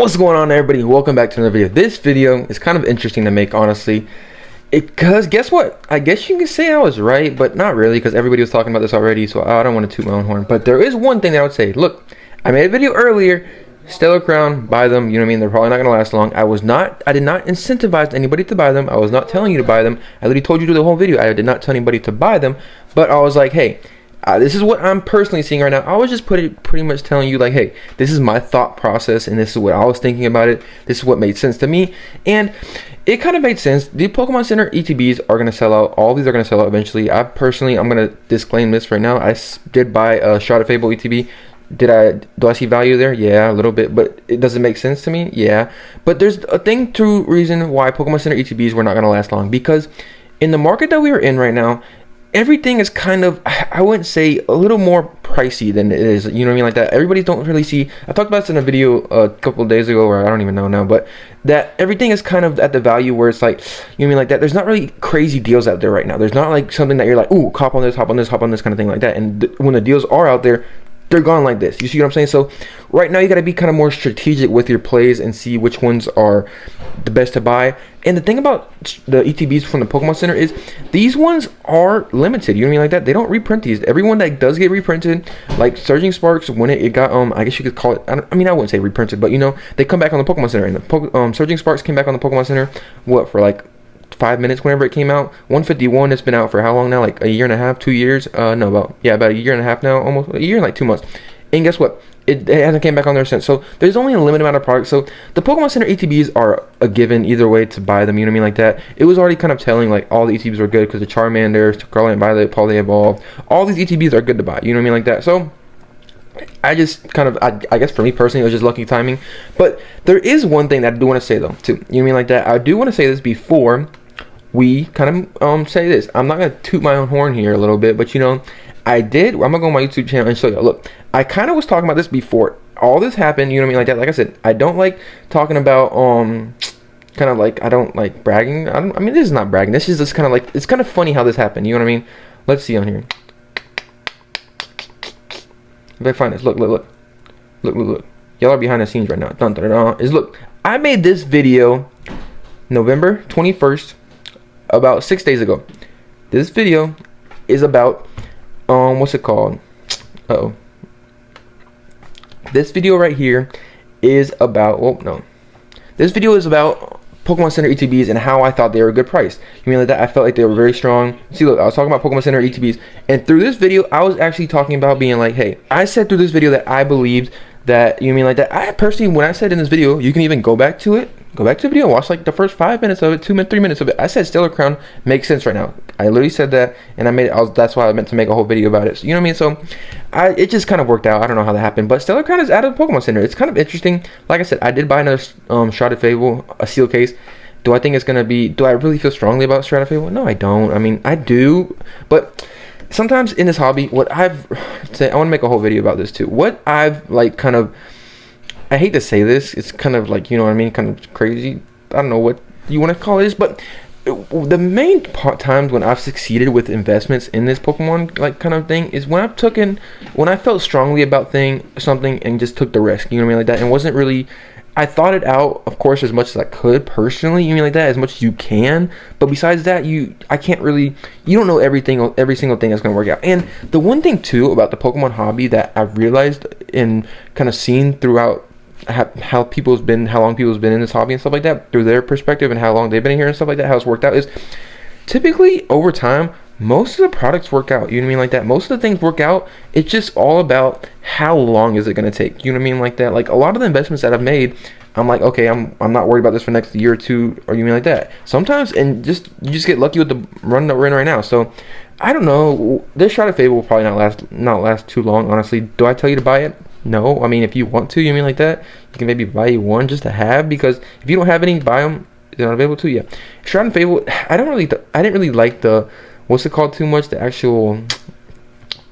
What's going on, everybody? Welcome back to another video. This video is kind of interesting to make, honestly, because guess what? I guess you can say I was right, but not really, because everybody was talking about this already, so I don't want to toot my own horn. But there is one thing that I would say. Look, I made a video earlier. Stellar Crown, buy them. You know what I mean? They're probably not going to last long. I did not incentivize anybody to buy them. I was not telling you to buy them. I literally told you to do the whole video. I did not tell anybody to buy them, but I was like, hey, this is what I'm personally seeing right now. I was just pretty much telling you, like, hey, this is my thought process, and this is what I was thinking about it. This is what made sense to me, and it kind of made sense. The Pokemon Center ETBs are going to sell out. All these are going to sell out eventually. I'm going to disclaim this right now. I did buy a Shroud of Fable ETB. Do I see value there? Yeah, a little bit, but it doesn't make sense to me. Yeah, but there's a reason why Pokemon Center ETBs were not going to last long, because in the market that we are in right now, everything is kind of, I wouldn't say, a little more pricey than it is, you know what I mean, like that. Everybody don't really see, I talked about this in a video a couple of days ago, or I don't even know now, but that everything is kind of at the value where it's like, you know what I mean, like that. There's not really crazy deals out there right now. There's not like something that you're like, ooh, hop on this, hop on this, hop on this kind of thing like that. And when the deals are out there, they're gone like this. You see what I'm saying? So right now you got to be kind of more strategic with your plays and see which ones are the best to buy. And the thing about the ETBs from the Pokemon Center is these ones are limited. You know what I mean, like that. They don't reprint these. Everyone that does get reprinted, like Surging Sparks, when it got I guess you could call it, I wouldn't say reprinted, but you know, they come back on the Pokemon Center. And the Surging Sparks came back on the Pokemon Center, what, for like 5 minutes whenever it came out. 151, it's been out for how long now? Like a year and a half, 2 years? No, about a year and a half now, almost a year and like 2 months. And guess what? It hasn't came back on there since. So there's only a limited amount of products. So the Pokemon Center ETBs are a given either way to buy them. You know what I mean, like that. It was already kind of telling, like, all the ETBs were good because the Charmander, Scarlet and Violet, Poly Evolved, all these ETBs are good to buy. You know what I mean, like that. So I just kind of, I guess for me personally, it was just lucky timing. But there is one thing that I do want to say though, too. You know what I mean, like that. I do want to say this before we kind of say this. I'm not gonna toot my own horn here a little bit, but you know, I'm gonna go on my YouTube channel and show you. Look, I kind of was talking about this before all this happened. You know what I mean, like that. Like I said, I don't like talking about kind of like, I don't like bragging. I mean, this is not bragging. This is just kind of like, it's kind of funny how this happened. You know what I mean? Let's see on here. If I find this, look. Y'all are behind the scenes right now. Dun, dun, dun, dun. Look, I made this video November 21st. About 6 days ago. This video is about what's it called? This video right here is about this video is about Pokemon Center ETBs and how I thought they were a good price. You mean like that? I felt like they were very strong. See, look, I was talking about Pokemon Center ETBs, and through this video I was actually talking about being like, hey, I said through this video that I believed that, you mean like that, I personally, when I said in this video, you can even go back to the video, watch like the first 5 minutes of it, 3 minutes of it. I said Stellar Crown makes sense right now. I literally said that, and that's why I meant to make a whole video about it. So, you know what I mean? So it just kind of worked out. I don't know how that happened, but Stellar Crown is out of the Pokemon Center. It's kind of interesting. Like I said, I did buy another Shroud of Fable, a seal case. Do I think it's gonna be? Do I really feel strongly about Shroud of Fable? No, I don't. I mean, I do, but sometimes in this hobby, I want to make a whole video about this too. What I've like kind of, I hate to say this, it's kind of like, you know what I mean, kind of crazy. I don't know what you want to call this, but the main times when I've succeeded with investments in this Pokemon like kind of thing is when I felt strongly about something and just took the risk. You know what I mean, like that, and wasn't really. I thought it out, of course, as much as I could personally. You mean like that, as much as you can. But besides that, I can't really. You don't know every single thing that's gonna work out. And the one thing too about the Pokemon hobby that I've realized and kind of seen throughout how long people's been in this hobby and stuff like that, through their perspective and how long they've been here and stuff like that, how it's worked out, is typically over time most of the products work out. You know what I mean, like that. Most of the things work out. It's just all about how long is it going to take. You know what I mean, like that. Like a lot of the investments that I've made, I'm like, okay, I'm not worried about this for the next year or two, or you mean like that. Sometimes, and you just get lucky with the run that we're in right now. So I don't know. This Shroud of Fable will probably not last too long, honestly. Do I tell you to buy it? No. I mean, if you want to, you mean like that, you can maybe buy one just to have, because if you don't have any, buy them. They're not available to you. Shroud of Fable, I didn't really like the, what's it called too much, the actual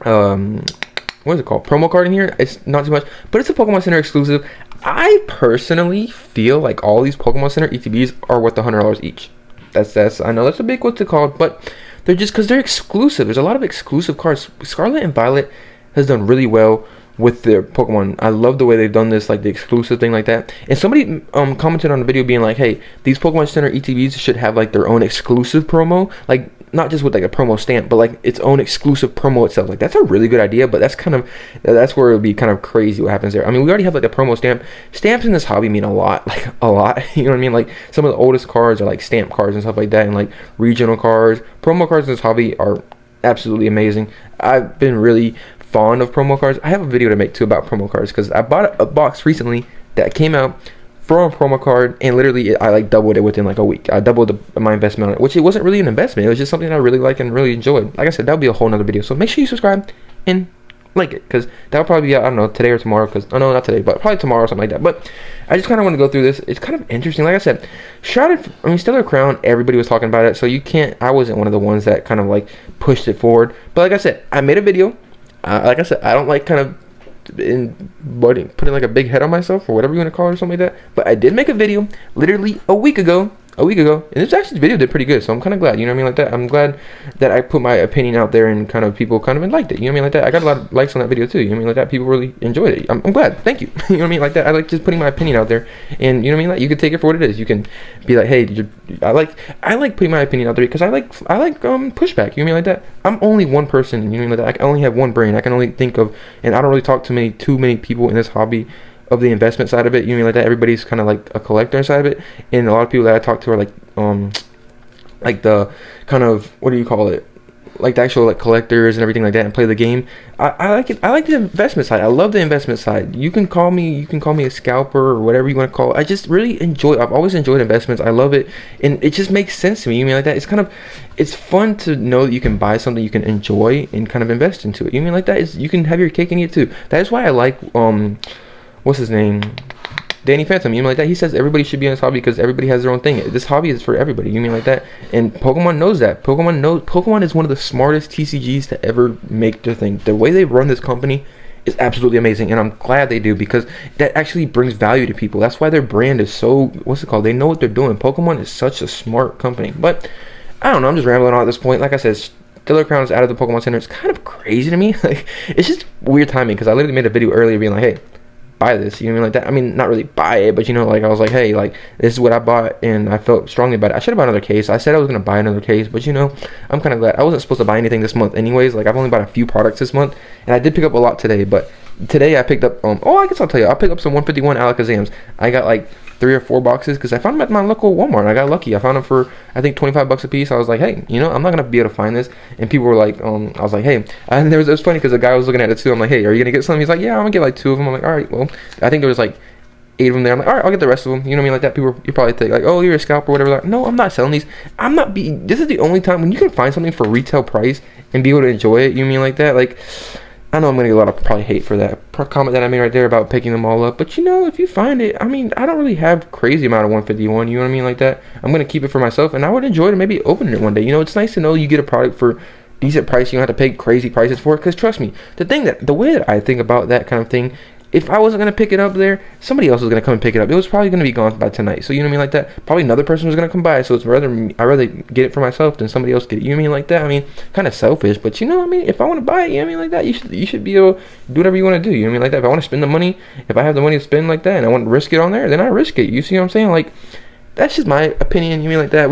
what is it called, promo card in here. It's not too much, but it's a Pokemon Center exclusive. I personally feel like all these Pokemon Center ETBs are worth $100 each. That's I know that's a big what's it called, but they're just because they're exclusive. There's a lot of exclusive cards. Scarlet and Violet has done really well with their Pokemon. I love the way they've done this, like the exclusive thing like that. And somebody commented on the video being like, hey, these Pokemon Center ETBs should have like their own exclusive promo, like not just with like a promo stamp, but like its own exclusive promo itself. Like that's a really good idea, but that's where it would be kind of crazy what happens there. I mean, we already have like the promo stamp. Stamps in this hobby mean a lot, like a lot. You know what I mean? Like some of the oldest cards are like stamp cards and stuff like that, and like regional cards. Promo cards in this hobby are absolutely amazing. I've been really fond of promo cards. I have a video to make too about promo cards because I bought a box recently that came out from a promo card, and literally I like doubled it within like a week. I doubled my investment on it, which it wasn't really an investment. It was just something I really like and really enjoyed. Like I said, that'll be a whole nother video. So make sure you subscribe and like it, because that'll probably be out, I don't know, today or tomorrow. Because oh no, not today, but probably tomorrow or something like that. But I just kind of want to go through this. It's kind of interesting. Like I said, Stellar Crown, everybody was talking about it, so you can't. I wasn't one of the ones that kind of like pushed it forward. But like I said, I made a video. Like I said, I don't like kind of putting like a big head on myself or whatever you want to call it or something like that. But I did make a video literally a week ago, and this video did pretty good, so I'm kind of glad, you know what I mean, like that. I'm glad that I put my opinion out there and kind of people kind of liked it, you know what I mean, like that. I got a lot of likes on that video too, you know what I mean, like that. People really enjoyed it. I'm glad, thank you. You know what I mean, like that. I like just putting my opinion out there, and you know what I mean, like you can take it for what it is. You can be like, hey, I like putting my opinion out there because I like pushback, you know what I mean, like that. I'm only one person, you know what I mean, like that. I only have one brain. I can only think of, and I don't really talk to too many people in this hobby of the investment side of it, you know what I mean, like that. Everybody's kind of like a collector side of it, and a lot of people that I talk to are like the kind of, what do you call it, like the actual like collectors and everything like that, and play the game. I like it. I like the investment side. I love the investment side. You can call me a scalper or whatever you want to call it. I just really I've always enjoyed investments. I love it, and it just makes sense to me. You know what I mean, like that. It's fun to know that you can buy something you can enjoy and kind of invest into it. You know what I mean, like that. You can have your cake and eat it too. That is why I like what's his name? Danny Phantom, you know, like that. He says everybody should be in this hobby because everybody has their own thing. This hobby is for everybody, you mean like that. And Pokemon knows that. Pokemon is one of the smartest TCGs to ever make their thing. The way they run this company is absolutely amazing, and I'm glad they do, because that actually brings value to people. That's why their brand is so, what's it called? They know what they're doing. Pokemon is such a smart company. But I don't know, I'm just rambling on at this point. Like I said, Stellar Crown is out of the Pokemon Center. It's kind of crazy to me. Like, it's just weird timing, because I literally made a video earlier being like, hey, buy this, you know what I mean, like that. I mean, not really buy it, but you know, like I was like, hey, like this is what I bought, and I felt strongly about it. I should have bought another case. I said I was gonna buy another case, but you know, I'm kind of glad. I wasn't supposed to buy anything this month anyways. Like, I've only bought a few products this month, and I did pick up a lot today. But today I picked up I guess I'll tell you, I picked up some 151 Alakazams. I got like 3 or 4 boxes because I found them at my local Walmart, and I got lucky. I found them for, I think, 25 bucks a piece. I was like, hey, you know, I'm not gonna be able to find this. And people were like, I was like, hey, and it was funny because the guy was looking at it too. I'm like, hey, are you gonna get some? He's like, yeah, I'm gonna get like 2 of them. I'm like, all right, well, I think there was like 8 of them there. I'm like, all right, I'll get the rest of them. You know what I mean, like that. People, you probably think like, oh, you're a scalper or whatever. Like, no, I'm not selling these. This is the only time when you can find something for retail price and be able to enjoy it. You mean like that? Like, I know I'm gonna get a lot of probably hate for that comment that I made right there about picking them all up, but you know, if you find it, I mean, I don't really have crazy amount of 151, you know what I mean, like that. I'm gonna keep it for myself, and I would enjoy to maybe open it one day. You know, it's nice to know you get a product for decent price. You don't have to pay crazy prices for it, because trust me, the way that I think about that kind of thing, if I wasn't gonna pick it up there, somebody else was gonna come and pick it up. It was probably gonna be gone by tonight. So you know what I mean, like that. Probably another person was gonna come by. So I'd rather get it for myself than somebody else get it. You know what I mean, like that. I mean, kind of selfish, but you know what I mean. If I want to buy it, you know what I mean, like that. You should be able to do whatever you want to do. You know what I mean, like that. If I want to spend the money, if I have the money to spend like that, and I want to risk it on there, then I risk it. You see what I'm saying? Like, that's just my opinion. You mean like that?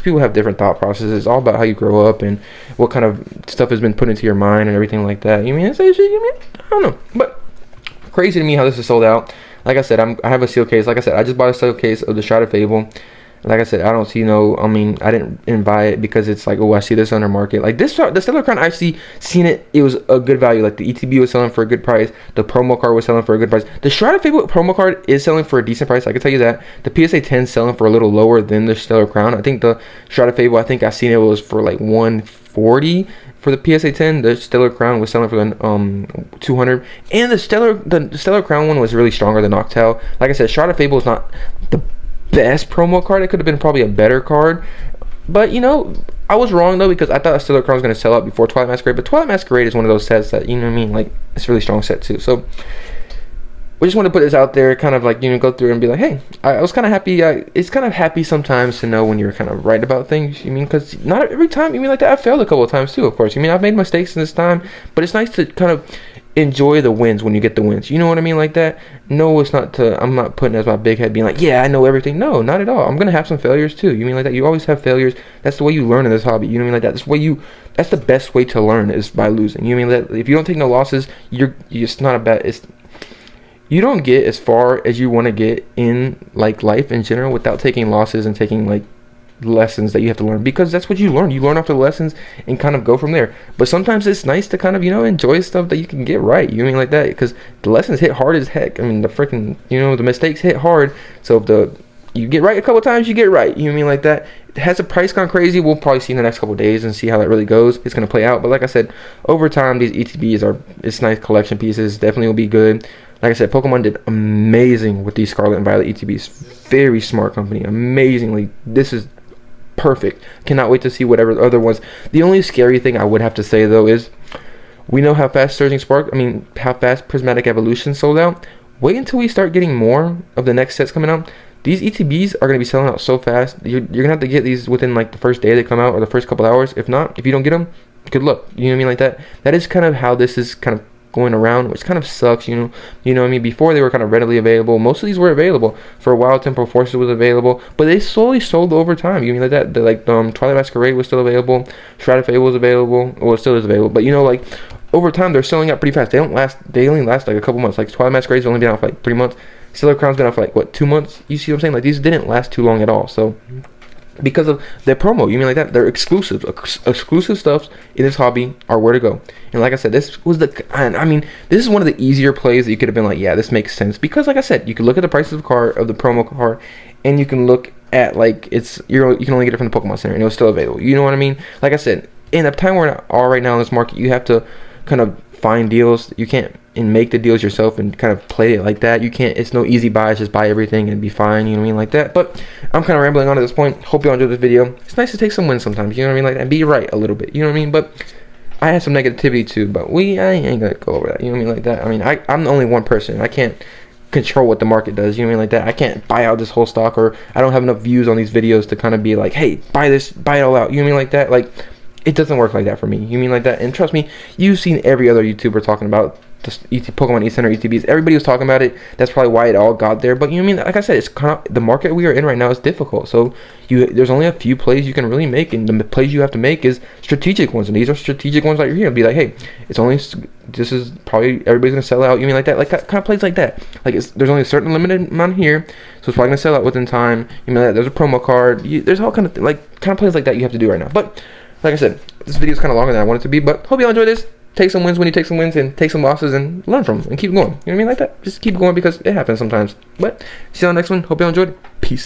People have different thought processes. It's all about how you grow up and what kind of stuff has been put into your mind and everything like that. You mean, I don't know, but crazy to me how this is sold out. Like I said, I have a seal case. Like I said, I just bought a seal case of the Shrouded Fable. Like I said, I don't see I didn't buy it because it's like, oh, I see this under market. Like this, the Stellar Crown, I actually seen it. It was a good value. Like the ETB was selling for a good price. The promo card was selling for a good price. The Shrouded Fable promo card is selling for a decent price. I can tell you that. The PSA 10 is selling for a little lower than the Stellar Crown. I think the Shrouded Fable, I seen it was for like 140 for the PSA 10. The Stellar Crown was selling for 200, and the Stellar Crown one was really stronger than Noctowl. Like I said, Shrouded Fable is not the best promo card. It could have been probably a better card, but you know, I was wrong though, because I thought Stellar Crown was going to sell out before Twilight Masquerade. But Twilight Masquerade is one of those sets that, you know what I mean, like it's a really strong set too. So we just want to put this out there, kind of like, you know, go through and be like, hey, I was kind of happy. It's kind of happy sometimes to know when you're kind of right about things. You mean, because not every time, you mean, like that, I failed a couple of times too, of course. You mean, I've made mistakes in this time, but it's nice to kind of, enjoy the wins when you get the wins. You know what I mean? Like that. No, it's not to. I'm not putting it as my big head being like, yeah, I know everything. No, not at all. I'm gonna have some failures too. You mean like that? You always have failures. That's the way you learn in this hobby. You know what I mean? Like that. That's the way you. That's the best way to learn is by losing. You know what I mean? That if you don't take no losses, you're. It's not a bad. It's. You don't get as far as you want to get in like life in general without taking losses and taking like lessons that you have to learn, because that's what you learn. You learn off the lessons and kind of go from there. But sometimes it's nice to kind of, you know, enjoy stuff that you can get right. You know what I mean? Like that, because the lessons hit hard as heck. I mean, the freaking, you know, the mistakes hit hard. So if you get right a couple times, you get right. You know what I mean? Like that. Has the price gone crazy? We'll probably see in the next couple of days and see how that really goes. It's going to play out. But like I said, over time, these ETBs it's nice collection pieces. Definitely will be good. Like I said, Pokemon did amazing with these Scarlet and Violet ETBs. Very smart company. Amazingly. This is perfect. Cannot wait to see whatever the other ones. The only scary thing I would have to say though is we know how fast how fast Prismatic Evolution sold out. Wait until we start getting more of the next sets coming out. These ETBs are going to be selling out so fast. You're going to have to get these within like the first day they come out or the first couple hours. If not, if you don't get them, good luck. You know what I mean? Like that. That is kind of how this is kind of going around, which kind of sucks, you know what I mean? Before they were kind of readily available. Most of these were available. For a while, Temporal Forces was available, but they slowly sold over time. You know what I mean? Like that, Twilight Masquerade was still available, Shroud of Fable was available, well, it still is available, but you know, like over time, they're selling out pretty fast. They only last like a couple months. Like Twilight Masquerade's only been out for like 3 months. Stellar Crown's been out for like what, 2 months? You see what I'm saying? Like these didn't last too long at all. So because of their promo, you mean like that? They're exclusive. Exclusive stuffs in this hobby are where to go. And like I said, this was I mean, this is one of the easier plays that you could have been like, yeah, this makes sense. Because like I said, you can look at the prices of the promo card, and you can look at like you can only get it from the Pokemon Center, and it was still available. You know what I mean? Like I said, in a time where we are right now in this market, you have to kind of find deals. You can't and make the deals yourself and kind of play it like that. You can't, it's no easy buys, just buy everything and be fine, you know what I mean, like that. But I'm kind of rambling on at this point. Hope you all enjoyed this video. It's nice to take some wins sometimes, you know what I mean, like that, and be right a little bit, you know what I mean. But I had some negativity too, but I ain't gonna go over that, you know what I mean, like that. I mean, I'm only one person. I can't control what the market does, you know what I mean, like that. I can't buy out this whole stock, or I don't have enough views on these videos to kind of be like, hey, buy this, buy it all out, you know what I mean, like that. Like, it doesn't work like that for me, you mean like that. And trust me, you've seen every other YouTuber talking about just Pokemon E-Center ETBs. Everybody was talking about it. That's probably why it all got there. But you know what I mean? Like I said, it's kind of the market we are in right now is difficult. So there's only a few plays you can really make, and the plays you have to make is strategic ones. And these are strategic ones right here. Be like, hey, this is probably everybody's gonna sell out. You mean like that? Like kind of plays like that. Like there's only a certain limited amount here, so it's probably gonna sell out within time. You mean like that? There's a promo card. There's all kind of plays like that you have to do right now. But like I said, this video is kind of longer than I want it to be. But hope you all enjoy this. Take some wins when you take some wins, and take some losses and learn from them and keep going. You know what I mean? Like that. Just keep going because it happens sometimes. But see you on the next one. Hope you all enjoyed. Peace.